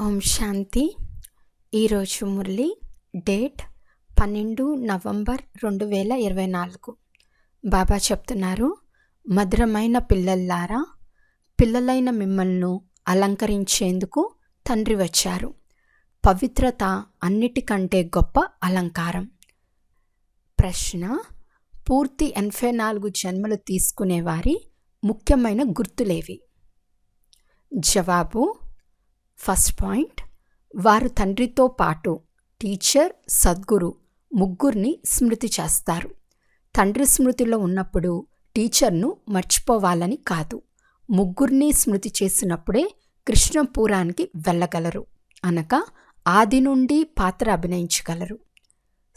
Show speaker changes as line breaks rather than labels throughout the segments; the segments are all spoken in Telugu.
ఓం శాంతి. ఈరోజు మురళి డేట్ 12 నవంబర్ 2024. బాబా చెప్తున్నారు, మధురమైన పిల్లల్లారా, పిల్లలైన మిమ్మల్ని అలంకరించేందుకు తండ్రి వచ్చారు. పవిత్రత అన్నిటికంటే గొప్ప అలంకారం. ప్రశ్న: పూర్తి 84 జన్మలు తీసుకునేవారి ముఖ్యమైన గుర్తులేవి? జవాబు: ఫస్ట్ పాయింట్, వారు తండ్రితో పాటు టీచర్, సద్గురు ముగ్గురిని స్మృతి చేస్తారు. తండ్రి స్మృతిలో ఉన్నప్పుడు టీచర్ను మర్చిపోవాలని కాదు, ముగ్గురిని స్మృతి చేసినప్పుడే కృష్ణపురానికి వెళ్ళగలరు, అనగా ఆది నుండి పాత్ర అభినయించగలరు.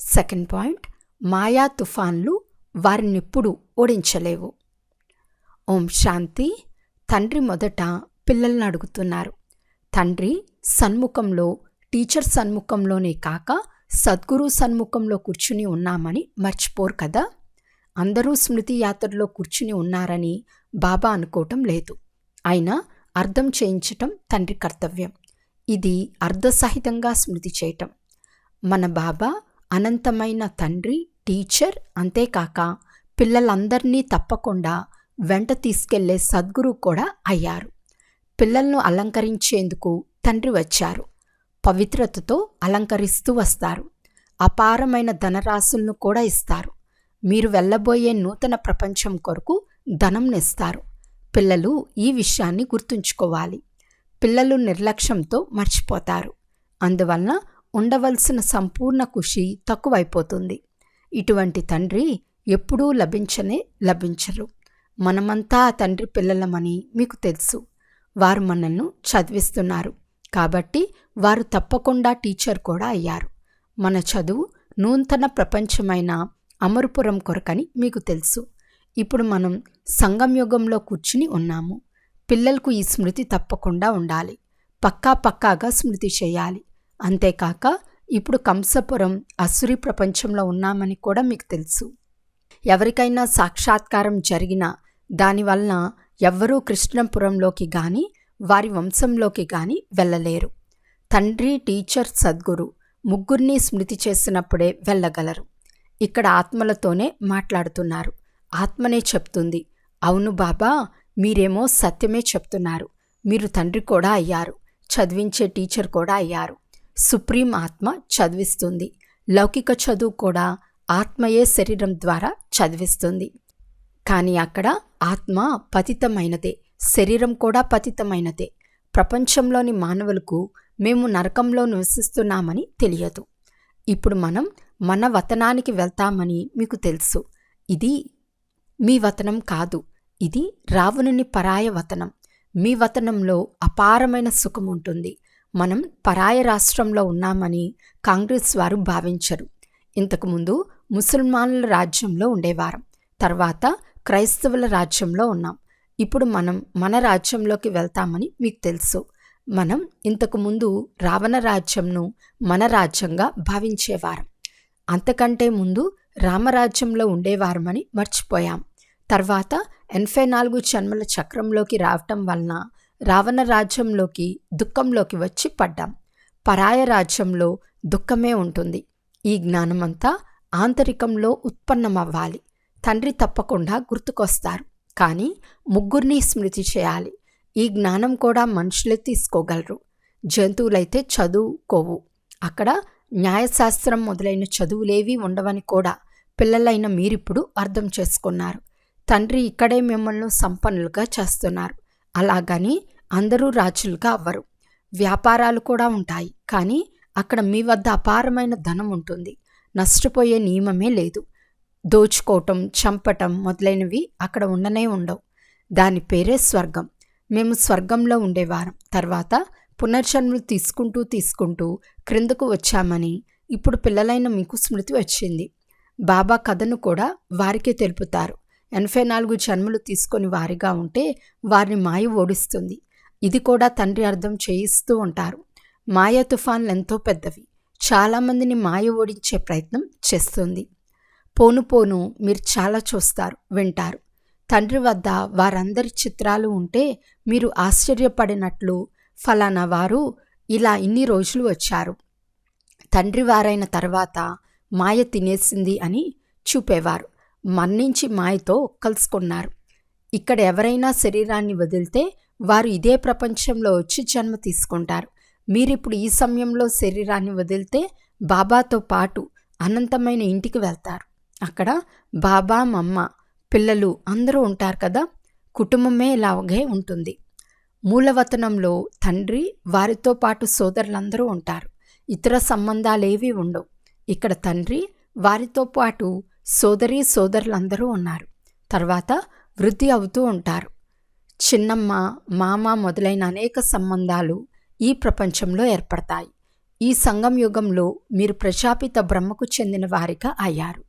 సెకండ్ పాయింట్, మాయా తుఫాన్లు వారినెప్పుడు ఓడించలేవు. ఓం శాంతి. తండ్రి మొదట పిల్లల్ని అడుగుతున్నారు. తండ్రి సన్ముఖంలో, టీచర్ సన్ముఖంలోనే కాక సద్గురు సన్ముఖంలో కూర్చుని ఉన్నామని మర్చిపోరు కదా. అందరూ స్మృతి యాత్రలో కూర్చుని ఉన్నారని బాబా అనుకోవటం లేదు. అయినా అర్థం చేయించటం తండ్రి కర్తవ్యం. ఇది అర్ధసహితంగా స్మృతి చేయటం. మన బాబా అనంతమైన తండ్రి, టీచర్, అంతేకాక పిల్లలందరినీ తప్పకుండా వెంట తీసుకెళ్లే సద్గురు కూడా అయ్యారు. పిల్లలను అలంకరించేందుకు తండ్రి వచ్చారు. పవిత్రతతో అలంకరిస్తూ వస్తారు. అపారమైన ధనరాశులను కూడా ఇస్తారు. మీరు వెళ్ళబోయే నూతన ప్రపంచం కొరకు ధనంనిస్తారు. పిల్లలు ఈ విషయాన్ని గుర్తుంచుకోవాలి. పిల్లలు నిర్లక్ష్యంతో మర్చిపోతారు. అందువలన ఉండవలసిన సంపూర్ణ ఖుషి తక్కువైపోతుంది. ఇటువంటి తండ్రి ఎప్పుడూ లభించరు. మనమంతా తండ్రి పిల్లలమని మీకు తెలుసు. వారు మనల్ని చదివిస్తున్నారు కాబట్టి వారు తప్పకుండా టీచర్ కూడా అయ్యారు. మన చదువు నూతన ప్రపంచమైన అమరపురం కొరకని మీకు తెలుసు. ఇప్పుడు మనం సంగమయుగంలో కూర్చుని ఉన్నాము. పిల్లలకు ఈ స్మృతి తప్పకుండా ఉండాలి. పక్కాగా స్మృతి చేయాలి. అంతేకాక ఇప్పుడు కంసపురం అసురీ ప్రపంచంలో ఉన్నామని కూడా మీకు తెలుసు. ఎవరికైనా సాక్షాత్కారం జరిగినా దానివలన ఎవ్వరూ కృష్ణపురంలోకి కానీ వారి వంశంలోకి కానీ వెళ్ళలేరు. తండ్రి, టీచర్, సద్గురు ముగ్గురిని స్మృతి చేసినప్పుడే వెళ్ళగలరు. ఇక్కడ ఆత్మలతోనే మాట్లాడుతున్నారు. ఆత్మనే చెప్తుంది, అవును బాబా, మీరేమో సత్యమే చెప్తున్నారు. మీరు తండ్రి కూడా అయ్యారు, చదివించే టీచర్ కూడా అయ్యారు. సుప్రీం ఆత్మ చదివిస్తుంది. లౌకిక చదువు కూడా ఆత్మయే శరీరం ద్వారా చదివిస్తుంది. కానీ అక్కడ ఆత్మ పతితమైనదే, శరీరం కూడా పతితమైనదే. ప్రపంచంలోని మానవులకు మేము నరకంలో నివసిస్తున్నామని తెలియదు. ఇప్పుడు మనం మన వతనానికి వెళ్తామని మీకు తెలుసు. ఇది మీ వతనం కాదు, ఇది రావణుని పరాయ వతనం. మీ వతనంలో అపారమైన సుఖం ఉంటుంది. మనం పరాయ రాష్ట్రంలో ఉన్నామని కాంగ్రెస్ వారు భావించరు. ఇంతకుముందు ముసల్మానుల రాజ్యంలో ఉండేవారం, తర్వాత క్రైస్తవుల రాజ్యంలో ఉన్నాం. ఇప్పుడు మనం మన రాజ్యంలోకి వెళ్తామని మీకు తెలుసు. మనం ఇంతకుముందు రావణ రాజ్యంను మన రాజ్యంగా భావించేవారం. అంతకంటే ముందు రామరాజ్యంలో ఉండేవారమని మర్చిపోయాం. తర్వాత 84 జన్మల చక్రంలోకి రావటం వలన రావణ రాజ్యంలోకి, దుఃఖంలోకి వచ్చి పడ్డాం. పరాయ రాజ్యంలో దుఃఖమే ఉంటుంది. ఈ జ్ఞానమంతా ఆంతరికంలో ఉత్పన్నమవ్వాలి. తండ్రి తప్పకుండా గుర్తుకొస్తారు. కానీ ముగ్గురిని స్మృతి చేయాలి. ఈ జ్ఞానం కూడా మనుషులే తీసుకోగలరు. జంతువులైతే చదువుకోవు. అక్కడ న్యాయశాస్త్రం మొదలైన చదువులేవీ ఉండవని కూడా పిల్లలైన మీరిప్పుడు అర్థం చేసుకున్నారు. తండ్రి ఇక్కడే మిమ్మల్ని సంపన్నులుగా చేస్తున్నారు. అలాగని అందరూ రాజులుగా అవ్వరు. వ్యాపారాలు కూడా ఉంటాయి, కానీ అక్కడ మీ వద్ద అపారమైన ధనం ఉంటుంది. నష్టపోయే నియమమే లేదు. దోచుకోవటం, చంపటం మొదలైనవి అక్కడ ఉండవు. దాని పేరే స్వర్గం. మేము స్వర్గంలో ఉండేవారం. తర్వాత పునర్జన్మలు తీసుకుంటూ క్రిందకు వచ్చామని ఇప్పుడు పిల్లలైన మీకు స్మృతి వచ్చింది. బాబా కథను కూడా వారికే తెలుపుతారు. 84 జన్మలు తీసుకొని వారిగా ఉంటే వారిని మాయ ఓడిస్తుంది. ఇది కూడా తండ్రి అర్థం చేయిస్తూ ఉంటారు. మాయ తుఫాన్లు ఎంతో పెద్దవి. చాలామందిని మాయ ఓడించే ప్రయత్నం చేస్తుంది. పోను మీరు చాలా చూస్తారు, వింటారు. తండ్రి వద్ద వారందరి చిత్రాలు ఉంటే మీరు ఆశ్చర్యపడినట్లు ఫలానా వారు ఇలా ఇన్ని రోజులు వచ్చారు. తండ్రి వారైన తర్వాత మాయ తినేసింది అని చూపేవారు. మన్నించి మాయతో కలుసుకున్నారు. ఇక్కడ ఎవరైనా శరీరాన్ని వదిలితే వారు ఇదే ప్రపంచంలో వచ్చి జన్మ తీసుకుంటారు. మీరిప్పుడు ఈ సమయంలో శరీరాన్ని వదిలితే బాబాతో పాటు అనంతమైన ఇంటికి వెళ్తారు. అక్కడ బాబా, మమ్మ, పిల్లలు అందరూ ఉంటారు కదా. కుటుంబమే ఇలాగే ఉంటుంది. మూలవతనంలో తండ్రి, వారితో పాటు సోదరులందరూ ఉంటారు. ఇతర సంబంధాలేవీ ఉండవు. ఇక్కడ తండ్రి, వారితో పాటు సోదరులందరూ ఉన్నారు. తర్వాత వృద్ధి అవుతూ ఉంటారు. చిన్నమ్మ, మామ మొదలైన అనేక సంబంధాలు ఈ ప్రపంచంలో ఏర్పడతాయి. ఈ సంగం యుగంలో మీరు ప్రజాపిత బ్రహ్మకు చెందిన వారిగా అయ్యారు.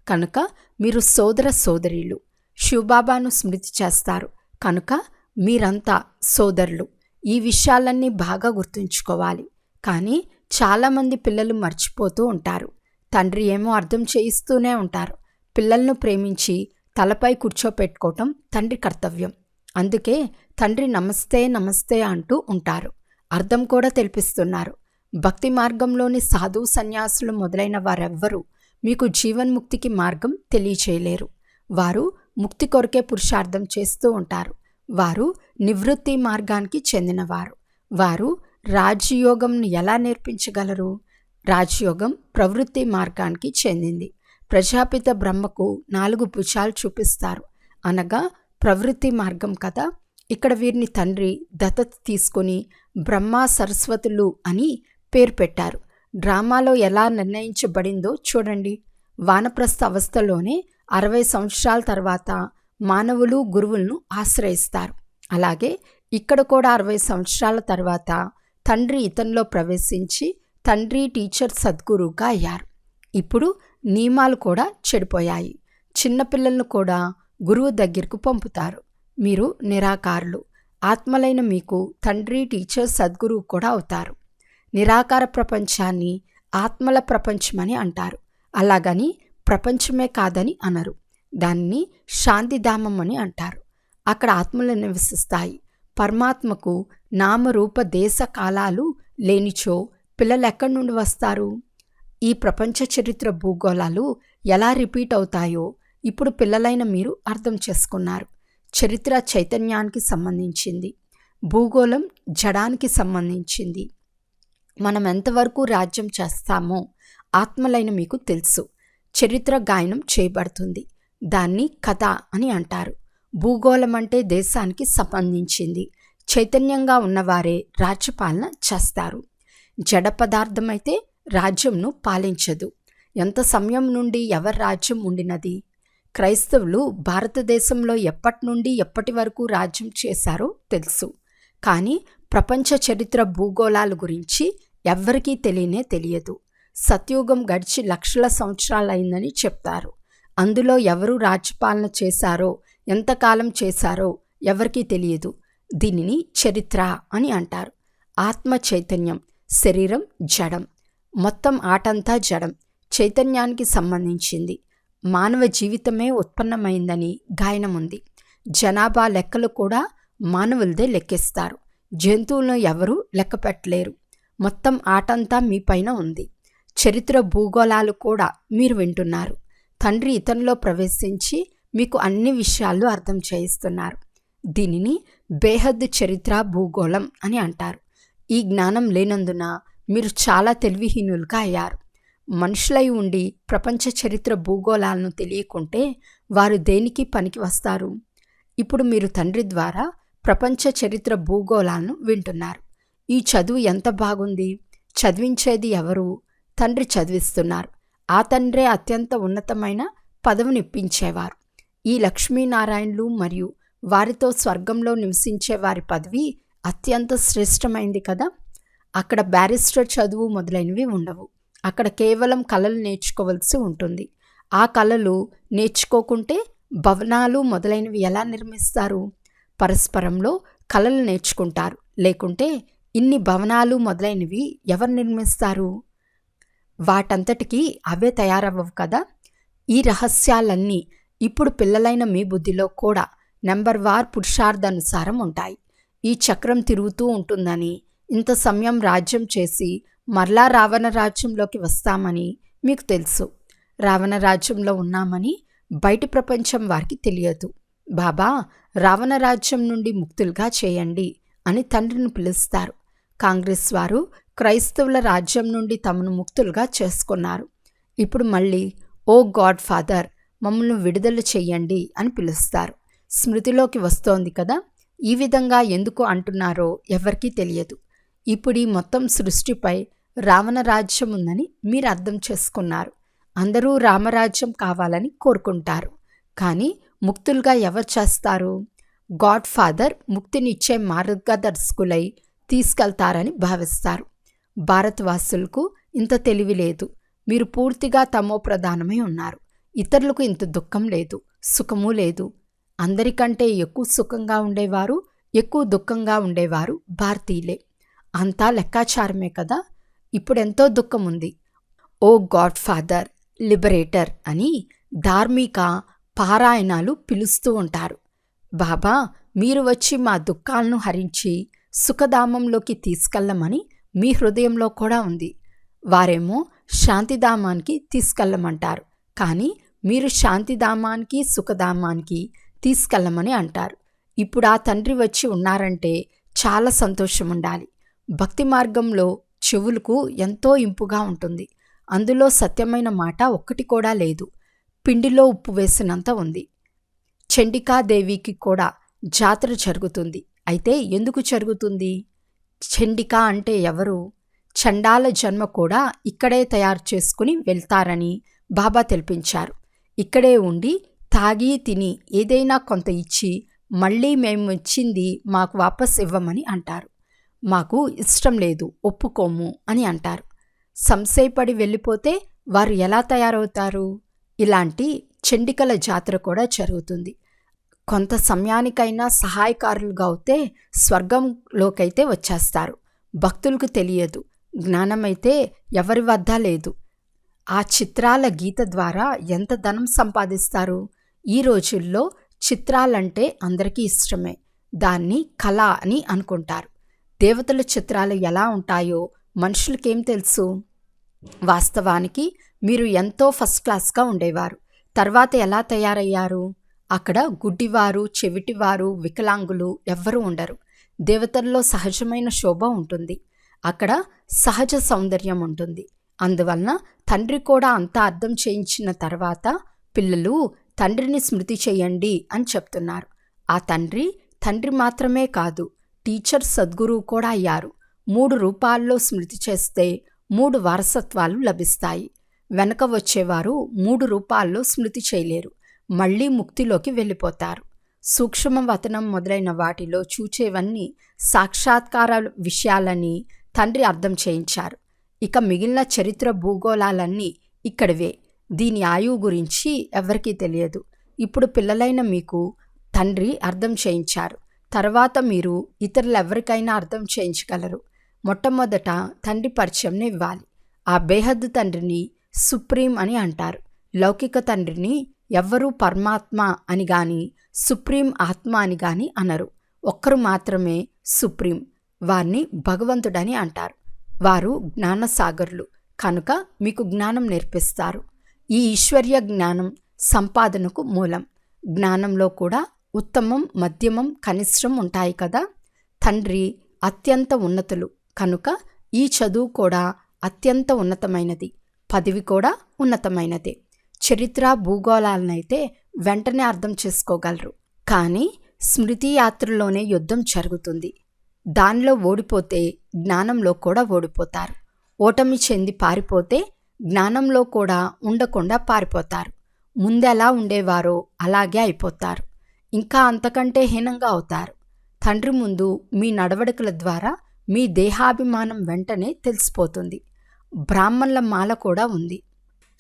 కనుక మీరు సోదరీలు. శివబాబాను స్మృతి చేస్తారు కనుక మీరంతా సోదరులు. ఈ విషయాలన్నీ బాగా గుర్తుంచుకోవాలి. కానీ చాలామంది పిల్లలు మర్చిపోతూ ఉంటారు. తండ్రి ఏమో అర్థం చేయిస్తూనే ఉంటారు. పిల్లలను ప్రేమించి తలపై కూర్చోపెట్టుకోవటం తండ్రి కర్తవ్యం. అందుకే తండ్రి నమస్తే నమస్తే అంటూ ఉంటారు. అర్థం కూడా తెలిపిస్తున్నారు. భక్తి మార్గంలోని సాధు సన్యాసులు మొదలైన వారెవ్వరూ మీకు జీవన్ముక్తికి మార్గం తెలియచేయలేరు. వారు ముక్తి కొరకే పురుషార్థం చేస్తూ ఉంటారు. వారు నివృత్తి మార్గానికి చెందినవారు. వారు రాజయోగంను ఎలా నేర్పించగలరు? రాజయోగం ప్రవృత్తి మార్గానికి చెందింది. ప్రజాపిత బ్రహ్మకు 4 భుజాలు చూపిస్తారు, అనగా ప్రవృత్తి మార్గం కదా. ఇక్కడ వీరిని తండ్రి దత్తత తీసుకొని బ్రహ్మ సరస్వతులు అని పేరు పెట్టారు. డ్రామాలో ఎలా నిర్ణయించబడిందో చూడండి. వానప్రస్థ అవస్థలోనే 60 సంవత్సరాల తర్వాత మానవులు గురువులను ఆశ్రయిస్తారు. అలాగే ఇక్కడ కూడా 60 సంవత్సరాల తర్వాత తండ్రి ఇతనిలో ప్రవేశించి తండ్రి టీచర్ సద్గురువుగా అయ్యారు. ఇప్పుడు నియమాలు కూడా చెడిపోయాయి. చిన్నపిల్లలను కూడా గురువు దగ్గరకు పంపుతారు. మీరు నిరాకారులు. ఆత్మలైన మీకు తండ్రి టీచర్ సద్గురువు కూడా అవుతారు. నిరాకార ప్రపంచాన్ని ఆత్మల ప్రపంచమని అంటారు. అలాగని ప్రపంచమే కాదని అనరు. దాన్ని శాంతిధామం అని అంటారు. అక్కడ ఆత్మలు నివసిస్తాయి. పరమాత్మకు నామరూప దేశ కాలాలు లేనిచో పిల్లలు ఎక్కడి నుండి వస్తారు? ఈ ప్రపంచ చరిత్ర భూగోళాలు ఎలా రిపీట్ అవుతాయో ఇప్పుడు పిల్లలైన మీరు అర్థం చేసుకున్నారు. చరిత్ర చైతన్యానికి సంబంధించింది, భూగోళం జడానికి సంబంధించింది. మనం ఎంతవరకు రాజ్యం చేస్తామో ఆత్మలైన మీకు తెలుసు. చరిత్ర గాయనం చేయబడుతుంది. దాన్ని కథ అని అంటారు. భూగోళం అంటే దేశానికి సంబంధించింది. చైతన్యంగా ఉన్నవారే రాజ్యపాలన చేస్తారు. జడ పదార్థమైతే రాజ్యంను పాలించదు. ఎంత సమయం నుండి ఎవరి రాజ్యం ఉండినది? క్రైస్తవులు భారతదేశంలో ఎప్పటి నుండి ఎప్పటి వరకు రాజ్యం చేశారో తెలుసు. కానీ ప్రపంచ చరిత్ర భూగోళాల గురించి ఎవ్వరికీ తెలియదు. సత్యుగం గడిచి లక్షల సంవత్సరాలైందని చెప్తారు. అందులో ఎవరు రాజ్యపాలన చేశారో, ఎంతకాలం చేశారో ఎవరికీ తెలియదు. దీనిని చరిత్ర అని అంటారు. ఆత్మ చైతన్యం, శరీరం జడం. మొత్తం ఆటంతా జడం, చైతన్యానికి సంబంధించింది. మానవ జీవితమే ఉత్పన్నమైందని గాయనముంది. జనాభా లెక్కలు కూడా మానవులదే లెక్కిస్తారు. జంతువులను ఎవరూ లెక్క పెట్టలేరు. మొత్తం ఆటంతా మీ పైన ఉంది. చరిత్ర భూగోళాలు కూడా మీరు వింటున్నారు. తండ్రి ఇతనిలో ప్రవేశించి మీకు అన్ని విషయాలు అర్థం చేయిస్తున్నారు. దీనిని బేహద్దు చరిత్ర భూగోళం అని అంటారు. ఈ జ్ఞానం లేనందున మీరు చాలా తెలివిహీనులుగా అయ్యారు. మనుషులై ఉండి ప్రపంచ చరిత్ర భూగోళాలను తెలియకుంటే వారు దేనికి పనికి వస్తారు? ఇప్పుడు మీరు తండ్రి ద్వారా ప్రపంచ చరిత్ర భూగోళాలను వింటున్నారు. ఈ చదువు ఎంత బాగుంది! చదివించేది ఎవరు? తండ్రి చదివిస్తున్నారు. ఆ తండ్రే అత్యంత ఉన్నతమైన పదవినిప్పించేవారు. ఈ లక్ష్మీనారాయణులు మరియు వారితో స్వర్గంలో నివసించే వారి పదవి అత్యంత శ్రేష్టమైంది కదా. అక్కడ బ్యారిస్టర్ చదువు మొదలైనవి ఉండవు. అక్కడ కేవలం కళలు నేర్చుకోవలసి ఉంటుంది. ఆ కళలు నేర్చుకోకుంటే భవనాలు మొదలైనవి ఎలా నిర్మిస్తారు? పరస్పరంలో కళలు నేర్చుకుంటారు. లేకుంటే ఇన్ని భవనాలు మొదలైనవి ఎవరు నిర్మిస్తారు? వాటంతటికీ అవే తయారవ్వవు కదా. ఈ రహస్యాలన్నీ ఇప్పుడు పిల్లలైన మీ బుద్ధిలో కూడా నెంబర్ వార్ పురుషార్థానుసారం ఉంటాయి. ఈ చక్రం తిరుగుతూ ఉంటుందని, ఇంత సమయం రాజ్యం చేసి మరలా రావణ రాజ్యంలోకి వస్తామని మీకు తెలుసు. రావణ రాజ్యంలో ఉన్నామని బయటి ప్రపంచం వారికి తెలియదు. బాబా రావణ రాజ్యం నుండి ముక్తులుగా చేయండి అని తండ్రిని పిలుస్తారు. కాంగ్రెస్ వారు క్రైస్తవుల రాజ్యం నుండి తమను ముక్తులుగా చేసుకున్నారు. ఇప్పుడు మళ్ళీ ఓ గాడ్ ఫాదర్ మమ్మల్ని విడుదల చెయ్యండి అని పిలుస్తారు. స్మృతిలోకి వస్తోంది కదా. ఈ విధంగా ఎందుకు అంటున్నారో ఎవరికీ తెలియదు. ఇప్పుడు ఈ మొత్తం సృష్టిపై రావణ రాజ్యం ఉందని మీరు అర్థం చేసుకున్నారు. అందరూ రామరాజ్యం కావాలని కోరుకుంటారు. కానీ ముక్తులుగా ఎవరు చేస్తారు? గాడ్ ఫాదర్ ముక్తినిచ్చే మార్గదర్శకులై తీసుకెళ్తారని భావిస్తారు. భారతవాసులకు ఇంత తెలివి లేదు. మీరు పూర్తిగా తమో ప్రధానమై ఉన్నారు. ఇతరులకు ఇంత దుఃఖం లేదు, సుఖము లేదు. అందరికంటే ఎక్కువ సుఖంగా ఉండేవారు, ఎక్కువ దుఃఖంగా ఉండేవారు భారతీయులే. అంతా లెక్కాచారమే కదా. ఇప్పుడెంతో దుఃఖం ఉంది. ఓ గాడ్ ఫాదర్, లిబరేటర్ అని ధార్మిక పారాయణాలు పిలుస్తూ ఉంటారు. బాబా మీరు వచ్చి మా దుఃఖాలను హరించి సుఖధామంలోకి తీసుకెళ్ళమని మీ హృదయంలో కూడా ఉంది. వారేమో శాంతిధామానికి తీసుకెళ్ళమంటారు. కానీ మీరు శాంతిధామానికి సుఖధామానికి తీసుకెళ్ళమని అంటారు. ఇప్పుడు ఆ తండ్రి వచ్చి ఉన్నారంటే చాలా సంతోషం ఉండాలి. భక్తి మార్గంలో చెవులకు ఎంతో ఇంపుగా ఉంటుంది. అందులో సత్యమైన మాట ఒక్కటి కూడా లేదు. పిండిలో ఉప్పు వేసినంత ఉంది. చండికాదేవికి కూడా జాతర జరుగుతుంది. అయితే ఎందుకు జరుగుతుంది? చండిక అంటే ఎవరు? చండాల జన్మ కూడా ఇక్కడే తయారు చేసుకుని వెళ్తారని బాబా తెలిపించారు. ఇక్కడే ఉండి తాగి తిని ఏదైనా కొంత ఇచ్చి మళ్ళీ మేము ఇచ్చింది మాకు వాపస్ ఇవ్వమని అంటారు. మాకు ఇష్టం లేదు, ఒప్పుకోము అని అంటారు. సంశయపడి వెళ్ళిపోతే వారు ఎలా తయారవుతారు? ఇలాంటి చండికల జాతర కూడా జరుగుతుంది. కొంత సమయానికైనా సహాయకారులుగా అవుతే స్వర్గంలోకైతే వచ్చేస్తారు. భక్తులకు తెలియదు. జ్ఞానమైతే ఎవరి వద్ద లేదు. ఆ చిత్రాల గీత ద్వారా ఎంత ధనం సంపాదిస్తారు? ఈ రోజుల్లో చిత్రాలంటే అందరికీ ఇష్టమే. దాన్ని కళ అని అనుకుంటారు. దేవతల చిత్రాలు ఎలా ఉంటాయో మనుషులకేం తెలుసు? వాస్తవానికి మీరు ఎంతో ఫస్ట్ క్లాస్గా ఉండేవారు. తర్వాత ఎలా తయారయ్యారు? అక్కడ గుడ్డివారు, చెవిటివారు, వికలాంగులు ఎవ్వరూ ఉండరు. దేవతల్లో సహజమైన శోభ ఉంటుంది. అక్కడ సహజ సౌందర్యం ఉంటుంది. అందువలన తండ్రి కూడా అంతా అర్థం చేయించిన తర్వాత పిల్లలు తండ్రిని స్మృతి చేయండి అని చెప్తున్నారు. ఆ తండ్రి మాత్రమే కాదు, టీచర్ సద్గురువు కూడా అయ్యారు. 3 రూపాల్లో స్మృతి చేస్తే 3 వారసత్వాలు లభిస్తాయి. వెనక వచ్చేవారు 3 రూపాల్లో స్మృతి చేయలేరు. మళ్ళీ ముక్తిలోకి వెళ్ళిపోతారు. సూక్ష్మవతనం మొదలైన వాటిలో చూచేవన్నీ సాక్షాత్కార విషయాలని తండ్రి అర్థం చేయించారు. ఇక మిగిలిన చరిత్ర భూగోళాలన్నీ ఇక్కడివే. దీని ఆయువు గురించి ఎవరికీ తెలియదు. ఇప్పుడు పిల్లలైన మీకు తండ్రి అర్థం చేయించారు. తర్వాత మీరు ఇతరులెవరికైనా అర్థం చేయించగలరు. మొట్టమొదట తండ్రి పరిచయంని ఇవ్వాలి. ఆ బేహద్దు తండ్రిని సుప్రీం అని అంటారు. లౌకిక తండ్రిని ఎవ్వరూ పరమాత్మ అని గాని సుప్రీం ఆత్మ అని గాని అనరు. ఒక్కరు మాత్రమే సుప్రీం. వారిని భగవంతుడని అంటారు. వారు జ్ఞానసాగర్లు కనుక మీకు జ్ఞానం నేర్పిస్తారు. ఈ ఈశ్వర్య జ్ఞానం సంపాదనకు మూలం. జ్ఞానంలో కూడా ఉత్తమం, మధ్యమం, కనిష్టం ఉంటాయి కదా. తండ్రి అత్యంత ఉన్నతులు కనుక ఈ చదువు కూడా అత్యంత ఉన్నతమైనది. పదవి కూడా ఉన్నతమైనదే. చరిత్ర భూగోళాలనైతే వెంటనే అర్థం చేసుకోగలరు. కానీ స్మృతి యాత్రలోనే యుద్ధం జరుగుతుంది. దానిలో ఓడిపోతే జ్ఞానంలో కూడా ఓడిపోతారు. ఓటమి చెంది పారిపోతే జ్ఞానంలో కూడా ఉండకుండా పారిపోతారు. ముందెలా ఉండేవారో అలాగే అయిపోతారు. ఇంకా అంతకంటే హీనంగా అవుతారు. తండ్రి ముందు మీ నడవడికల ద్వారా మీ దేహాభిమానం వెంటనే తెలిసిపోతుంది. బ్రాహ్మణుల మాల కూడా ఉంది.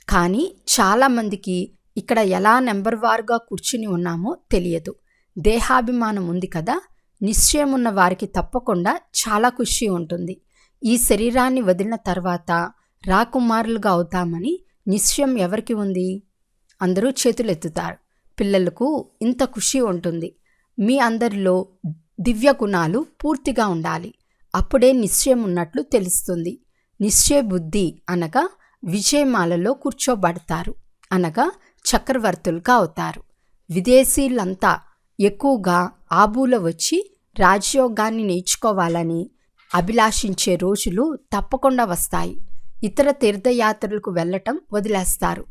కానీ చాలామందికి ఇక్కడ ఎలా నెంబర్ వారుగా కూర్చుని ఉన్నామో తెలియదు. దేహాభిమానం ఉంది కదా. నిశ్చయం ఉన్న వారికి తప్పకుండా చాలా ఖుషి ఉంటుంది. ఈ శరీరాన్ని వదిలిన తర్వాత రాకుమారులుగా అవుతామని నిశ్చయం ఎవరికి ఉంది? అందరూ చేతులెత్తుతారు. పిల్లలకు ఇంత ఖుషి ఉంటుంది. మీ అందరిలో దివ్య గుణాలు పూర్తిగా ఉండాలి. అప్పుడే నిశ్చయం ఉన్నట్లు తెలుస్తుంది. నిశ్చయ బుద్ధి అనగా విజయమాలలో కూర్చోబడతారు, అనగా చక్రవర్తులుగా అవుతారు. విదేశీయులంతా ఎక్కువగా ఆబూల వచ్చి రాజయోగాన్ని నేర్చుకోవాలని అభిలాషించే రోజులు తప్పకుండా వస్తాయి. ఇతర తీర్థయాత్రలకు వెళ్ళటం వదిలేస్తారు.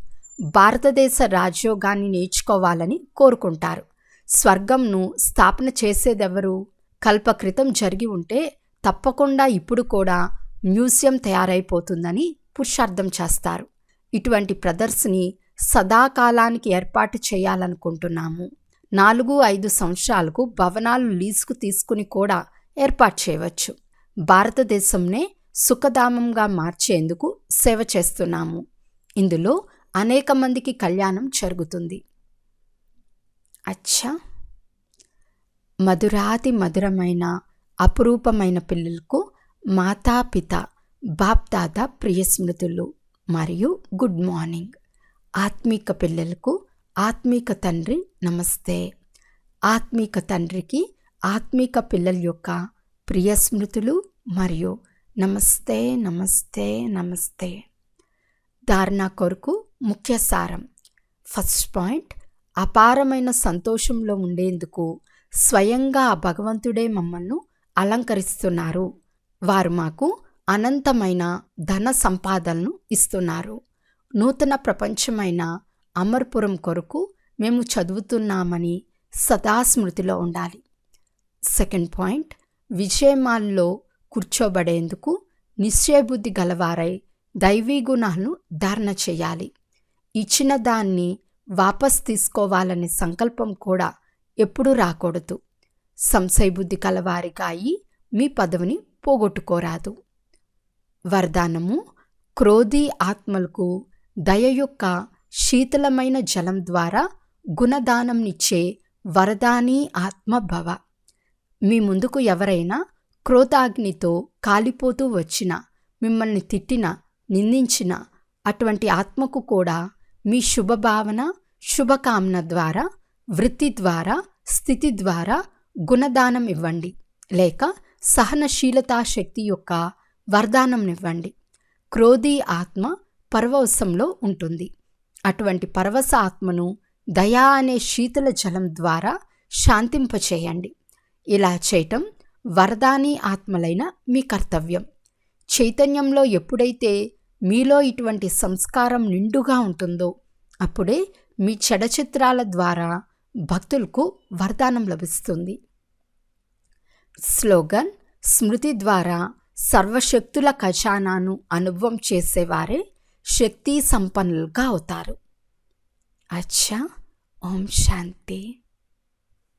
భారతదేశ రాజయోగాన్ని నేర్చుకోవాలని కోరుకుంటారు. స్వర్గంను స్థాపన చేసేదెవరు? కల్పక్రితం జరిగి ఉంటే తప్పకుండా ఇప్పుడు కూడా మ్యూజియం తయారైపోతుందని పురుషార్థం చేస్తారు. ఇటువంటి ప్రదర్శని సదాకాలానికి ఏర్పాటు చేయాలనుకుంటున్నాము. 4-5 సంవత్సరాలకు భవనాలు లీజుకు తీసుకుని కూడా ఏర్పాటు చేయవచ్చు. భారతదేశంనే సుఖధామంగా మార్చేందుకు సేవ చేస్తున్నాము. ఇందులో అనేక మందికి కళ్యాణం జరుగుతుంది. అచ్చా, మధురాతి మధురమైన అపురూపమైన పిల్లలకు మాతాపిత బాప్దాదా ప్రియ స్మృతులు మరియు గుడ్ మార్నింగ్. ఆత్మీక పిల్లలకు ఆత్మీక తండ్రి నమస్తే. ఆత్మీక తండ్రికి ఆత్మీక పిల్లల యొక్క ప్రియ స్మృతులు మరియు నమస్తే నమస్తే నమస్తే. ధారణ కొరకు ముఖ్య సారం. ఫస్ట్ పాయింట్, అపారమైన సంతోషంలో ఉండేందుకు స్వయంగా ఆ భగవంతుడే మమ్మల్ని అలంకరిస్తున్నారు. వారు మాకు అనంతమైన ధన సంపాదనను ఇస్తున్నారు. నూతన ప్రపంచమైన అమర్పురం కొరకు మేము చదువుతున్నామని సదా స్మృతిలో ఉండాలి. సెకండ్ పాయింట్, విజయమాల్లో కూర్చోబడేందుకు నిశ్చయబుద్ధి గలవారై దైవీ గుణాలను ధారణ చేయాలి. ఇచ్చిన దాన్ని వాపస్ తీసుకోవాలనే సంకల్పం కూడా ఎప్పుడూ రాకూడదు. సంశయబుద్ధి కలవారిగా అయి మీ పదవిని పోగొట్టుకోరాదు. వరదానము: క్రోధీ ఆత్మలకు దయ యొక్క శీతలమైన జలం ద్వారా గుణదానంనిచ్చే వరదాని ఆత్మభవ. మీ ముందుకు ఎవరైనా క్రోధాగ్నితో కాలిపోతూ వచ్చినా, మిమ్మల్ని తిట్టినా, నిందించిన అటువంటి ఆత్మకు కూడా మీ శుభభావన, శుభకామన ద్వారా, వృత్తి ద్వారా, స్థితి ద్వారా గుణదానం ఇవ్వండి, లేక సహనశీలతా శక్తి యొక్క వరదానంనివ్వండి. క్రోధీ ఆత్మ పరవశంలో ఉంటుంది. అటువంటి పరవశ ఆత్మను దయా అనే శీతల జలం ద్వారా శాంతింపచేయండి. ఇలా చేయటం వరదాని ఆత్మలైన మీ కర్తవ్యం. చైతన్యంలో ఎప్పుడైతే మీలో ఇటువంటి సంస్కారం నిండుగా ఉంటుందో అప్పుడే మీ చెడచిత్రాల ద్వారా భక్తులకు వరదానం లభిస్తుంది. స్లోగన్: స్మృతి ద్వారా సర్వశక్తుల ఖజానాను అనుభవం చేసేవారే శక్తి సంపన్నులుగా అవుతారు. అచ్చా, ఓం శాంతి.